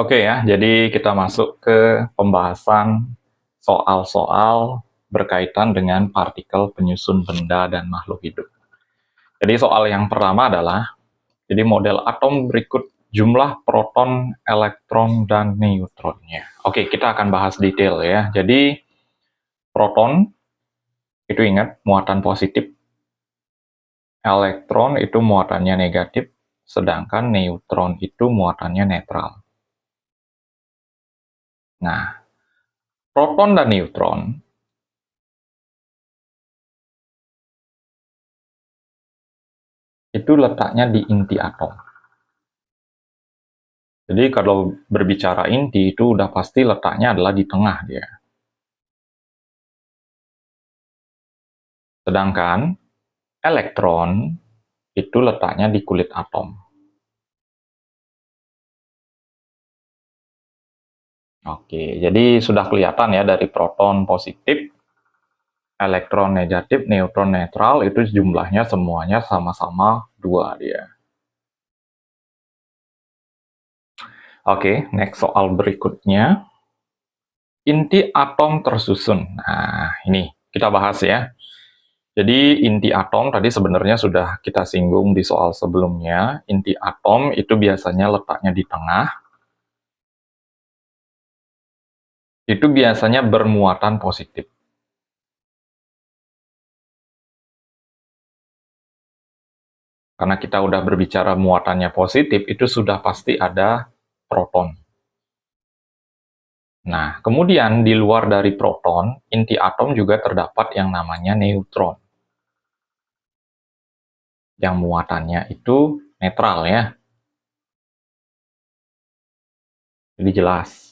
Oke ya, jadi kita masuk ke pembahasan soal-soal berkaitan dengan partikel penyusun benda dan makhluk hidup. Jadi soal yang pertama adalah, jadi model atom berikut jumlah proton, elektron, dan neutronnya. Oke, kita akan bahas detail ya. Jadi proton itu ingat muatan positif, elektron itu muatannya negatif, sedangkan neutron itu muatannya netral. Nah, proton dan neutron itu letaknya di inti atom. Jadi kalau berbicara inti itu udah pasti letaknya adalah di tengah dia. Sedangkan elektron itu letaknya di kulit atom. Oke, jadi sudah kelihatan ya dari proton positif, elektron negatif, neutron netral itu jumlahnya semuanya sama-sama 2 dia. Oke, next soal berikutnya. Inti atom tersusun. Nah, ini kita bahas ya. Jadi inti atom tadi sebenarnya sudah kita singgung di soal sebelumnya. Inti atom itu biasanya letaknya di tengah. Itu biasanya bermuatan positif. Karena kita udah berbicara muatannya positif, itu sudah pasti ada proton. Nah, kemudian di luar dari proton, inti atom juga terdapat yang namanya neutron. Yang muatannya itu netral ya. Jadi jelas.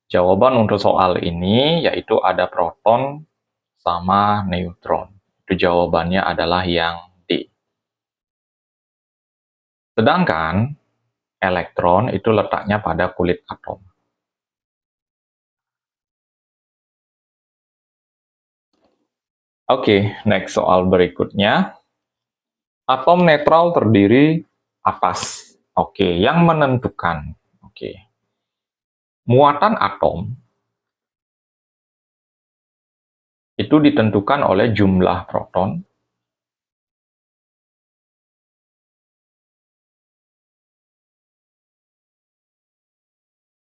Jawaban untuk soal ini yaitu ada proton sama neutron. Itu jawabannya adalah yang D. Sedangkan elektron itu letaknya pada kulit atom. Oke, next soal berikutnya. Atom netral terdiri atas. Oke, yang menentukan. Oke. Muatan atom itu ditentukan oleh jumlah proton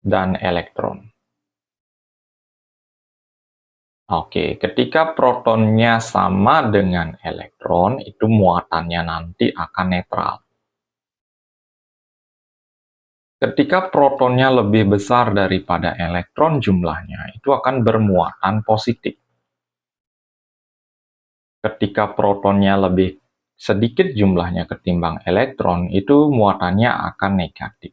dan elektron. Oke, ketika protonnya sama dengan elektron, itu muatannya nanti akan netral. Ketika protonnya lebih besar daripada elektron jumlahnya, itu akan bermuatan positif. Ketika protonnya lebih sedikit jumlahnya ketimbang elektron, itu muatannya akan negatif.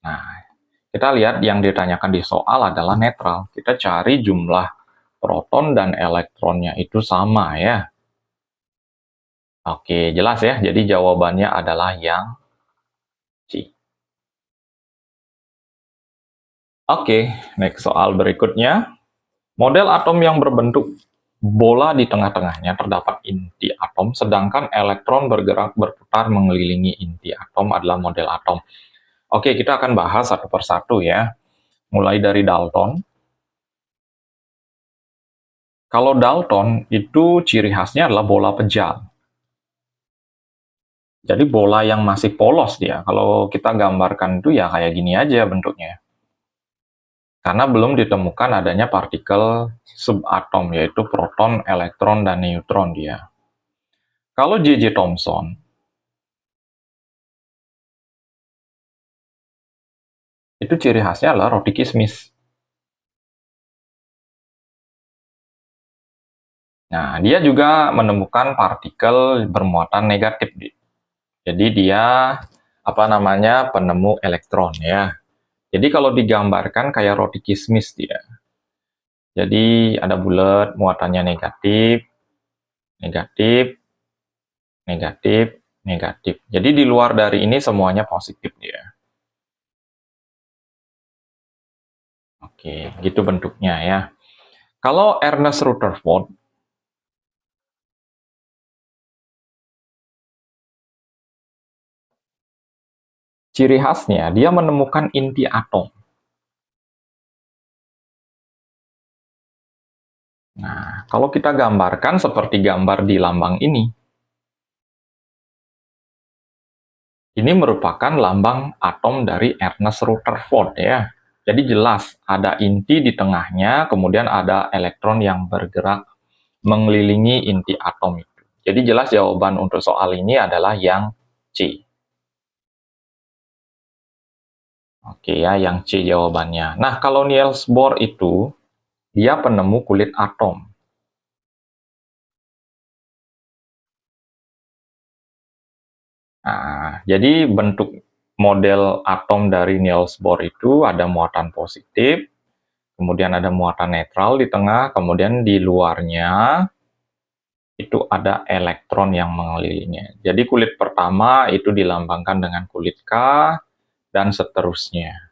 Nah, kita lihat yang ditanyakan di soal adalah netral. Kita cari jumlah proton dan elektronnya itu sama ya. Oke, jelas ya. Jadi jawabannya adalah yang C. Oke, next soal berikutnya. Model atom yang berbentuk bola di tengah-tengahnya terdapat inti atom, sedangkan elektron bergerak berputar mengelilingi inti atom adalah model atom. Oke, kita akan bahas satu persatu ya. Mulai dari Dalton. Kalau Dalton itu ciri khasnya adalah bola pejal. Jadi bola yang masih polos dia. Kalau kita gambarkan itu ya kayak gini aja bentuknya. Karena belum ditemukan adanya partikel subatom, yaitu proton, elektron, dan neutron dia. Kalau J.J. Thomson, itu ciri khasnya adalah roti kismis. Nah, dia juga menemukan partikel bermuatan negatif. Jadi dia apa namanya penemu elektron ya. Jadi kalau digambarkan kayak roti kismis dia. Jadi ada bulat, muatannya negatif, negatif, negatif, negatif. Jadi di luar dari ini semuanya positif dia. Oke, gitu bentuknya ya. Kalau Ernest Rutherford, ciri khasnya dia menemukan inti atom. Nah, kalau kita gambarkan seperti gambar di lambang ini. Ini merupakan lambang atom dari Ernest Rutherford ya. Jadi jelas ada inti di tengahnya, kemudian ada elektron yang bergerak mengelilingi inti atom itu. Jadi jelas jawaban untuk soal ini adalah yang C. Oke ya, yang C jawabannya. Nah, kalau Niels Bohr itu, dia penemu kulit atom. Nah, jadi bentuk model atom dari Niels Bohr itu ada muatan positif, kemudian ada muatan netral di tengah, kemudian di luarnya itu ada elektron yang mengelilinginya. Jadi kulit pertama itu dilambangkan dengan kulit K, dan seterusnya.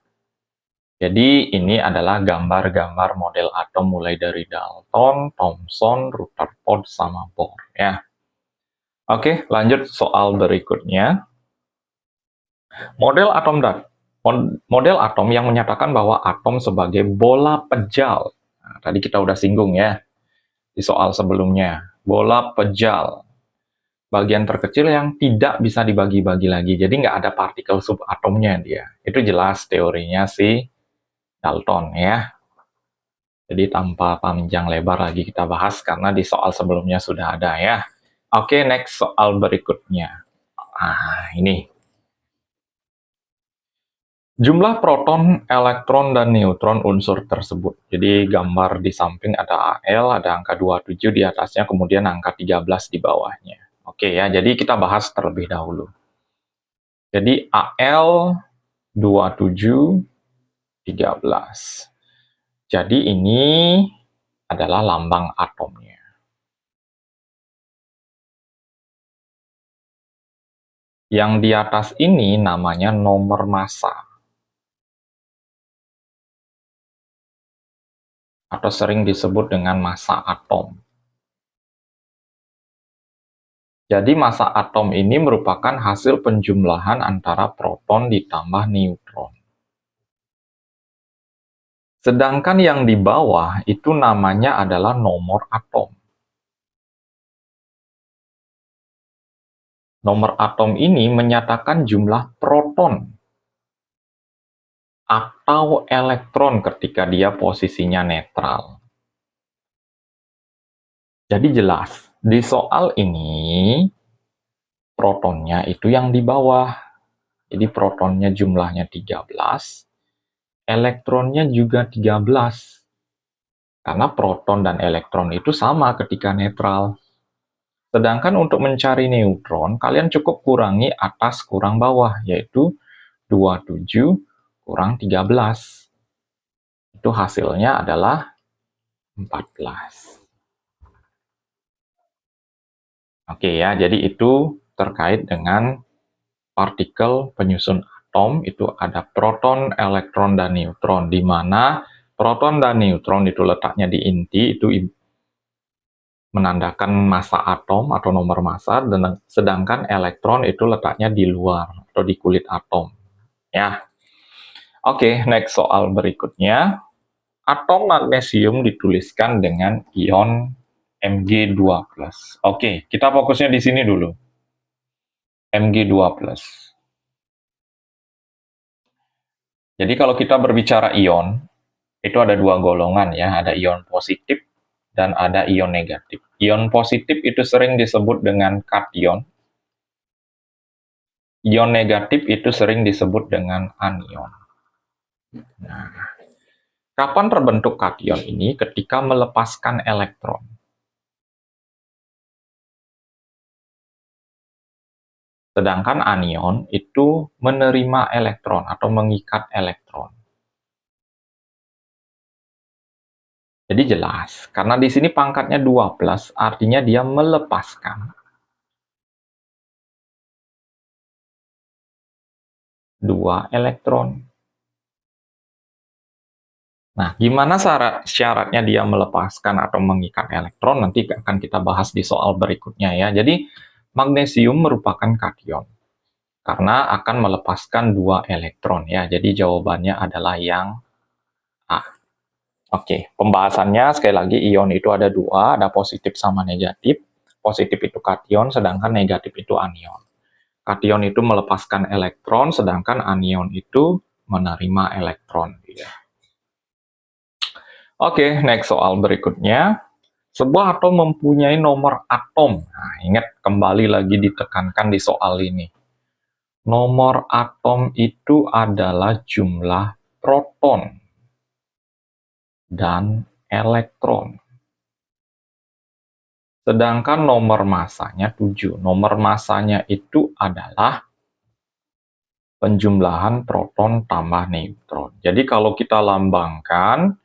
Jadi ini adalah gambar-gambar model atom mulai dari Dalton, Thomson, Rutherford, sama Bohr ya. Oke, lanjut soal berikutnya. Model atom yang menyatakan bahwa atom sebagai bola pejal. Nah, tadi kita udah singgung ya di soal sebelumnya. Bola pejal. Bagian terkecil yang tidak bisa dibagi-bagi lagi. Jadi nggak ada partikel subatomnya dia. Itu jelas teorinya si Dalton ya. Jadi tanpa panjang lebar lagi kita bahas karena di soal sebelumnya sudah ada ya. Oke, next soal berikutnya. Ini. Jumlah proton, elektron, dan neutron unsur tersebut. Jadi gambar di samping ada AL, ada angka 27 di atasnya, kemudian angka 13 di bawahnya. Oke ya, jadi kita bahas terlebih dahulu. Jadi AL 27, 13. Jadi ini adalah lambang atomnya. Yang di atas ini namanya nomor massa. Atau sering disebut dengan massa atom. Jadi massa atom ini merupakan hasil penjumlahan antara proton ditambah neutron. Sedangkan yang di bawah itu namanya adalah nomor atom. Nomor atom ini menyatakan jumlah proton atau elektron ketika dia posisinya netral. Jadi jelas, di soal ini protonnya itu yang di bawah. Jadi protonnya jumlahnya 13, elektronnya juga 13. Karena proton dan elektron itu sama ketika netral. Sedangkan untuk mencari neutron, kalian cukup kurangi atas kurang bawah, yaitu 27 kurang 13. Itu hasilnya adalah 14. Oke ya, jadi itu terkait dengan partikel penyusun atom, itu ada proton, elektron, dan neutron, di mana proton dan neutron itu letaknya di inti, itu menandakan massa atom atau nomor massa, dan sedangkan elektron itu letaknya di luar atau di kulit atom. Ya. Oke, next soal berikutnya. Atom magnesium dituliskan dengan ion Mg2+. Oke, kita fokusnya di sini dulu. Mg2+. Jadi kalau kita berbicara ion, itu ada dua golongan ya, ada ion positif dan ada ion negatif. Ion positif itu sering disebut dengan kation. Ion negatif itu sering disebut dengan anion. Nah, kapan terbentuk kation ini? Ketika melepaskan elektron. Sedangkan anion itu menerima elektron atau mengikat elektron. Jadi jelas, karena di sini pangkatnya 2+, artinya dia melepaskan 2 elektron. Nah, gimana syaratnya dia melepaskan atau mengikat elektron? Nanti akan kita bahas di soal berikutnya ya. Jadi, magnesium merupakan kation karena akan melepaskan 2 elektron ya. Jadi jawabannya adalah yang A. Oke, pembahasannya sekali lagi ion itu ada dua, ada positif sama negatif. Positif itu kation, sedangkan negatif itu anion. Kation itu melepaskan elektron, sedangkan anion itu menerima elektron. Oke, next soal berikutnya. Sebuah atom mempunyai nomor atom. Nah, ingat kembali lagi ditekankan di soal ini. Nomor atom itu adalah jumlah proton dan elektron. Sedangkan nomor massanya 7. Nomor massanya itu adalah penjumlahan proton tambah neutron. Jadi kalau kita lambangkan,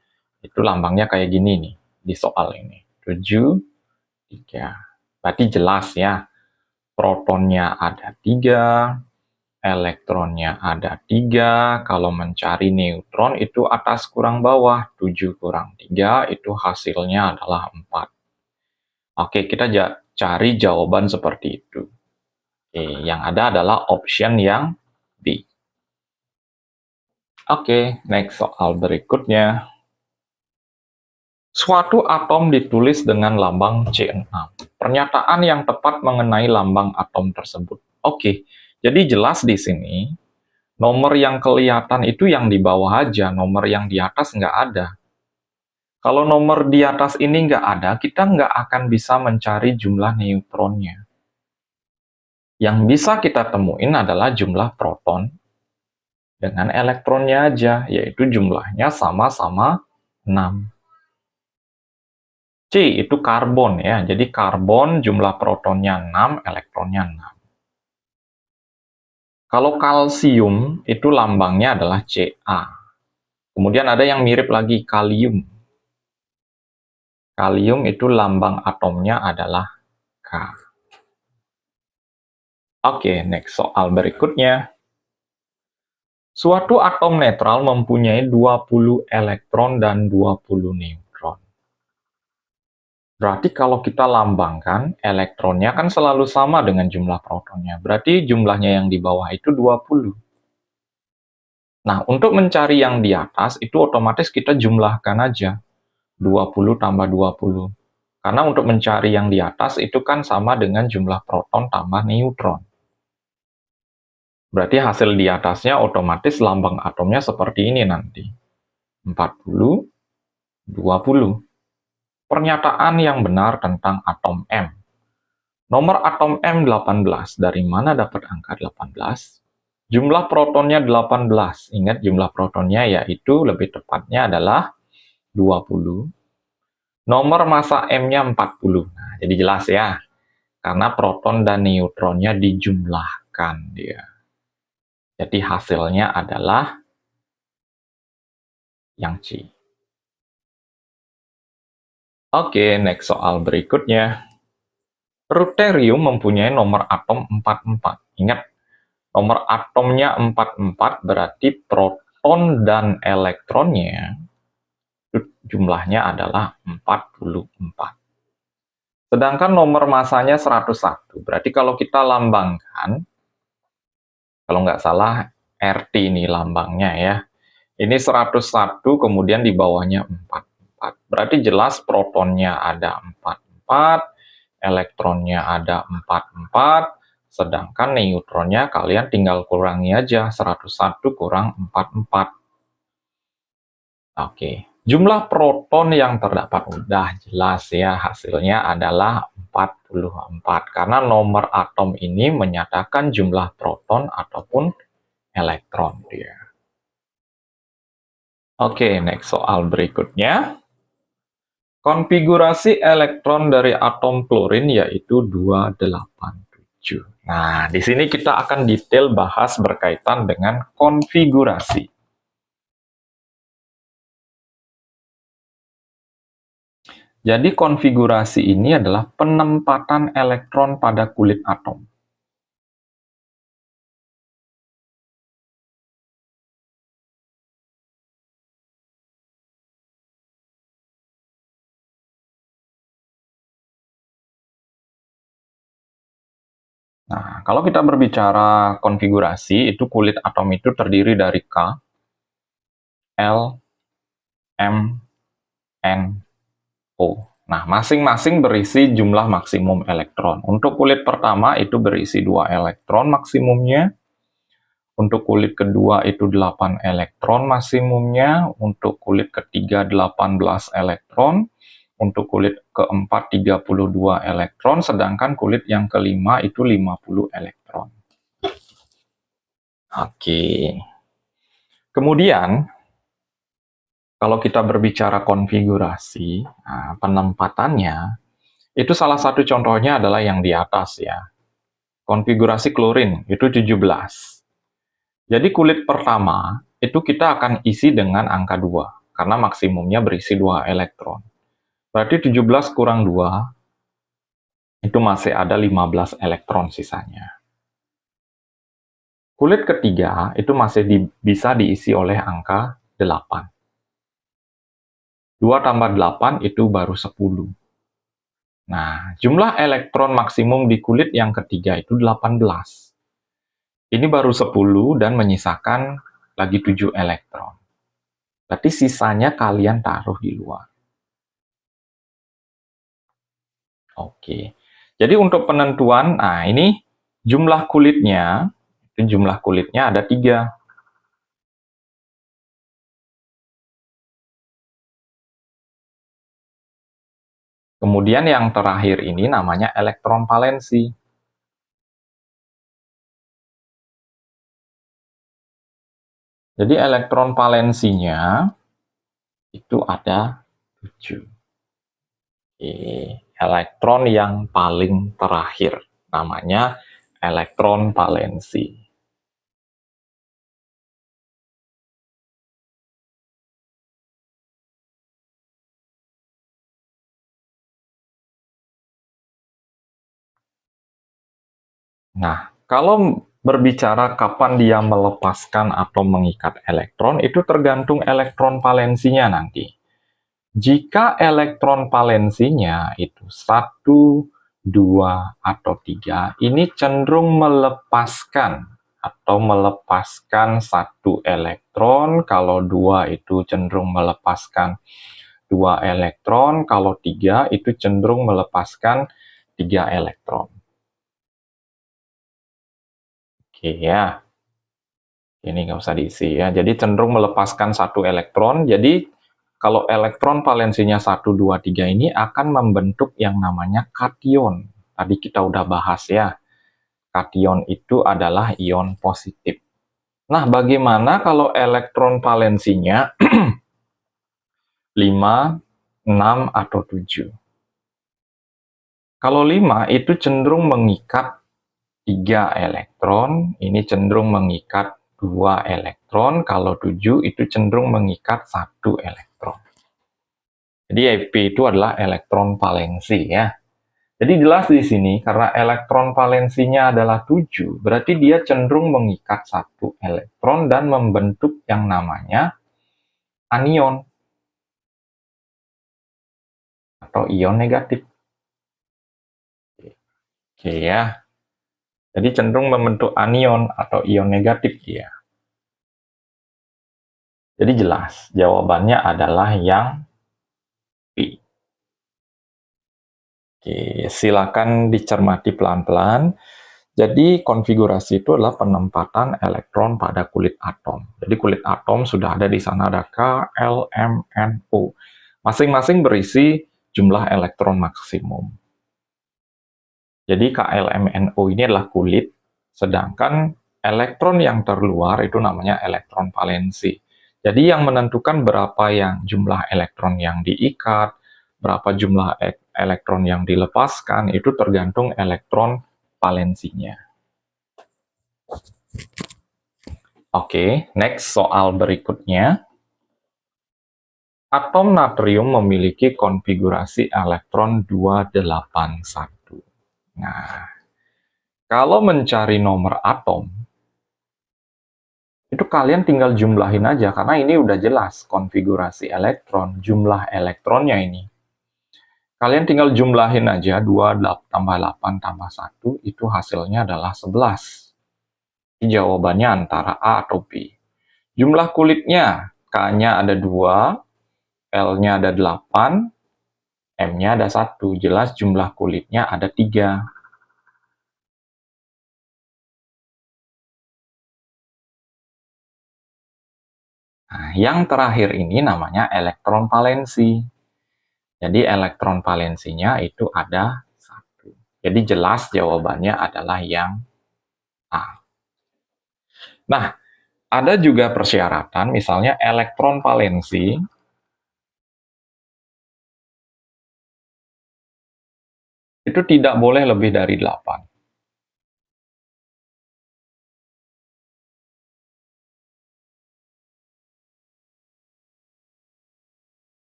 itu lambangnya kayak gini nih, di soal ini. 7, 3. Berarti jelas ya, protonnya ada 3, elektronnya ada 3. Kalau mencari neutron itu atas kurang bawah. 7 kurang 3 itu hasilnya adalah 4. Oke, kita cari jawaban seperti itu. Oke, yang ada adalah option yang B. Oke, next soal berikutnya. Suatu atom ditulis dengan lambang C6. Pernyataan yang tepat mengenai lambang atom tersebut. Oke, jadi jelas di sini, nomor yang kelihatan itu yang di bawah aja, nomor yang di atas nggak ada. Kalau nomor di atas ini nggak ada, kita nggak akan bisa mencari jumlah neutronnya. Yang bisa kita temuin adalah jumlah proton dengan elektronnya aja, yaitu jumlahnya sama-sama 6. C itu karbon ya, jadi karbon jumlah protonnya 6, elektronnya 6. Kalau kalsium itu lambangnya adalah Ca. Kemudian ada yang mirip lagi, kalium. Kalium itu lambang atomnya adalah K. Oke, next soal berikutnya. Suatu atom netral mempunyai 20 elektron dan 20 neutron. Berarti kalau kita lambangkan, elektronnya kan selalu sama dengan jumlah protonnya. Berarti jumlahnya yang di bawah itu 20. Nah, untuk mencari yang di atas, itu otomatis kita jumlahkan aja. 20 tambah 20. Karena untuk mencari yang di atas, itu kan sama dengan jumlah proton tambah neutron. Berarti hasil di atasnya otomatis lambang atomnya seperti ini nanti. 40, 20. Pernyataan yang benar tentang atom M. Nomor atom M 18. Dari mana dapat angka 18? Jumlah protonnya 18. Ingat jumlah protonnya yaitu lebih tepatnya adalah 20. Nomor massa M-nya 40. Nah, jadi jelas ya. Karena proton dan neutronnya dijumlahkan dia. Jadi hasilnya adalah yang C. Oke, next soal berikutnya. Deuterium mempunyai nomor atom 44. Ingat, nomor atomnya 44 berarti proton dan elektronnya jumlahnya adalah 44. Sedangkan nomor masanya 101. Berarti kalau kita lambangkan, kalau nggak salah RT ini lambangnya ya. Ini 101, kemudian di bawahnya 44. Berarti jelas protonnya ada 44, elektronnya ada 44, sedangkan neutronnya kalian tinggal kurangi aja, 101 kurang 44. Oke, jumlah proton yang terdapat udah jelas ya, hasilnya adalah 44, karena nomor atom ini menyatakan jumlah proton ataupun elektron dia. Oke, next soal berikutnya. Konfigurasi elektron dari atom klorin yaitu 287. Nah, di sini kita akan detail bahas berkaitan dengan konfigurasi. Jadi konfigurasi ini adalah penempatan elektron pada kulit atom. Nah, kalau kita berbicara konfigurasi, itu kulit atom itu terdiri dari K, L, M, NO. Nah, masing-masing berisi jumlah maksimum elektron. Untuk kulit pertama itu berisi 2 elektron maksimumnya. Untuk kulit kedua itu 8 elektron maksimumnya. Untuk kulit ketiga 18 elektron. Untuk kulit keempat 32 elektron. Sedangkan kulit yang kelima itu 50 elektron. Oke. Kemudian, kalau kita berbicara konfigurasi, penempatannya, itu salah satu contohnya adalah yang di atas ya. Konfigurasi klorin, itu 17. Jadi kulit pertama, itu kita akan isi dengan angka 2, karena maksimumnya berisi 2 elektron. Berarti 17 kurang 2, itu masih ada 15 elektron sisanya. Kulit ketiga, itu masih bisa diisi oleh angka 8. 2 tambah 8 itu baru 10. Nah, jumlah elektron maksimum di kulit yang ketiga itu 18. Ini baru 10 dan menyisakan lagi 7 elektron. Berarti sisanya kalian taruh di luar. Oke. Jadi untuk penentuan, nah ini jumlah kulitnya, ada 3. Kemudian yang terakhir ini namanya elektron valensi. Jadi elektron valensinya itu ada 7. Elektron yang paling terakhir namanya elektron valensi. Nah, kalau berbicara kapan dia melepaskan atau mengikat elektron, itu tergantung elektron valensinya nanti. Jika elektron valensinya itu 1, 2, atau 3, ini cenderung melepaskan satu elektron, kalau 2 itu cenderung melepaskan 2 elektron, kalau 3 itu cenderung melepaskan 3 elektron. Oke ya, ini nggak usah diisi ya. Jadi cenderung melepaskan 1 elektron. Jadi kalau elektron valensinya 1, 2, 3 ini akan membentuk yang namanya kation. Tadi kita udah bahas ya. Kation itu adalah ion positif. Nah, bagaimana kalau elektron valensinya 5, 6, atau 7? Kalau 5 itu cenderung mengikat 3 elektron, ini cenderung mengikat 2 elektron, kalau 7 itu cenderung mengikat 1 elektron. Jadi Ep itu adalah elektron valensi ya. Jadi jelas di sini, karena elektron valensinya adalah 7, berarti dia cenderung mengikat 1 elektron dan membentuk yang namanya anion atau ion negatif. Oke ya. Jadi cenderung membentuk anion atau ion negatif dia. Jadi jelas, jawabannya adalah yang B. Oke, silakan dicermati pelan-pelan. Jadi konfigurasi itu adalah penempatan elektron pada kulit atom. Jadi kulit atom sudah ada di sana, ada K, L, M, N, O. Masing-masing berisi jumlah elektron maksimum. Jadi KLMNO ini adalah kulit, sedangkan elektron yang terluar itu namanya elektron valensi. Jadi yang menentukan berapa yang jumlah elektron yang diikat, berapa jumlah elektron yang dilepaskan, itu tergantung elektron valensinya. Oke, next soal berikutnya. Atom natrium memiliki konfigurasi elektron 281. Nah, kalau mencari nomor atom, itu kalian tinggal jumlahin aja, karena ini udah jelas konfigurasi elektron, jumlah elektronnya ini. Kalian tinggal jumlahin aja, 2 tambah 8 tambah 1, itu hasilnya adalah 11. Jawabannya antara A atau B. Jumlah kulitnya, K-nya ada 2, L-nya ada 8, M-nya ada 1. Jelas jumlah kulitnya ada 3. Nah, yang terakhir ini namanya elektron valensi. Jadi elektron valensinya itu ada 1. Jadi jelas jawabannya adalah yang A. Nah, ada juga persyaratan, misalnya elektron valensi itu tidak boleh lebih dari 8.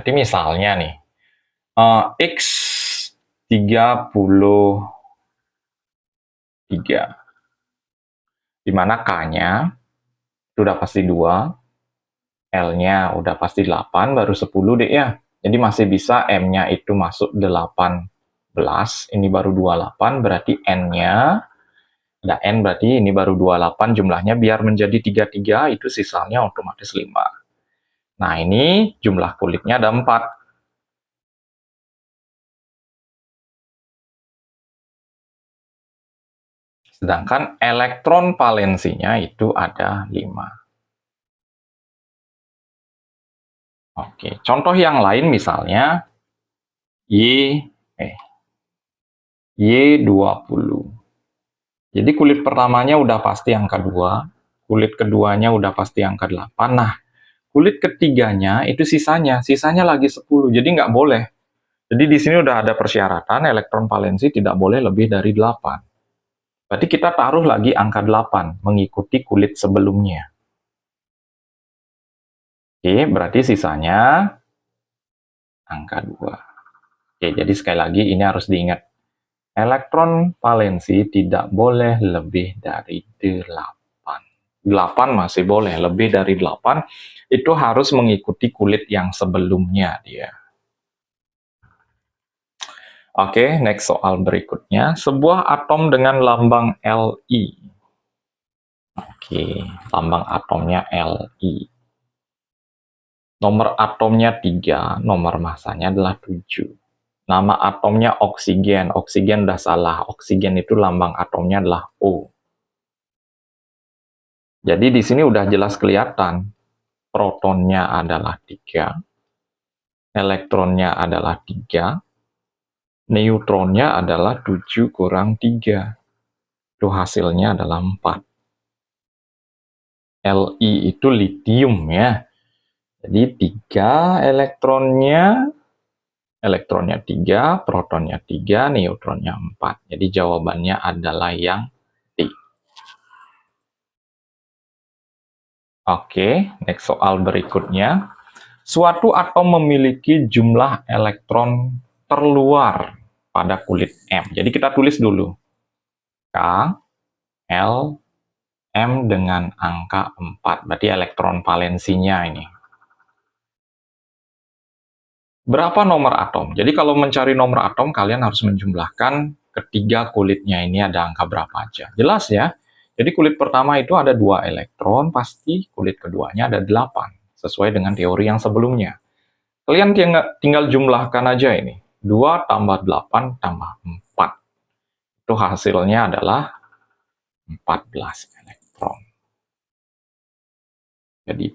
Jadi misalnya nih, X 33, di mana K-nya sudah pasti 2, L-nya udah pasti 8, baru 10 deh ya. Jadi masih bisa M-nya itu masuk 18, ini baru 28, berarti N-nya, ada N berarti ini baru 28 jumlahnya, biar menjadi 33, itu sisanya otomatis 5. Nah, ini jumlah kulitnya ada 4. Sedangkan elektron valensinya itu ada 5. Oke, contoh yang lain misalnya Y20. Jadi kulit pertamanya udah pasti angka 2, kulit keduanya udah pasti angka 8. Nah, kulit ketiganya itu sisanya lagi 10, jadi nggak boleh. Jadi di sini udah ada persyaratan elektron valensi tidak boleh lebih dari 8. Berarti kita taruh lagi angka 8, mengikuti kulit sebelumnya. Oke, berarti sisanya angka 2. Oke, jadi sekali lagi ini harus diingat. Elektron valensi tidak boleh lebih dari 8. 8 masih boleh, lebih dari 8 itu harus mengikuti kulit yang sebelumnya dia. Oke, next soal berikutnya. Sebuah atom dengan lambang Li. Oke, lambang atomnya Li. Nomor atomnya 3, nomor masanya adalah 7. Nama atomnya oksigen. Oksigen udah salah. Oksigen itu lambang atomnya adalah O. Jadi di sini udah jelas kelihatan. Protonnya adalah 3. Elektronnya adalah 3. Neutronnya adalah 7 kurang 3. Itu hasilnya adalah 4. Li itu litium ya. Jadi 3 elektronnya 3, protonnya 3, neutronnya 4. Jadi jawabannya adalah yang D. Oke, next soal berikutnya. Suatu atom memiliki jumlah elektron terluar pada kulit M. Jadi kita tulis dulu. K, L, M dengan angka 4. Berarti elektron valensinya ini. Berapa nomor atom? Jadi kalau mencari nomor atom, kalian harus menjumlahkan ketiga kulitnya ini ada angka berapa aja. Jelas ya? Jadi kulit pertama itu ada 2 elektron, pasti kulit keduanya ada 8. Sesuai dengan teori yang sebelumnya. Kalian tinggal jumlahkan aja ini. 2 tambah 8 tambah 4. Itu hasilnya adalah 14 elektron. Jadi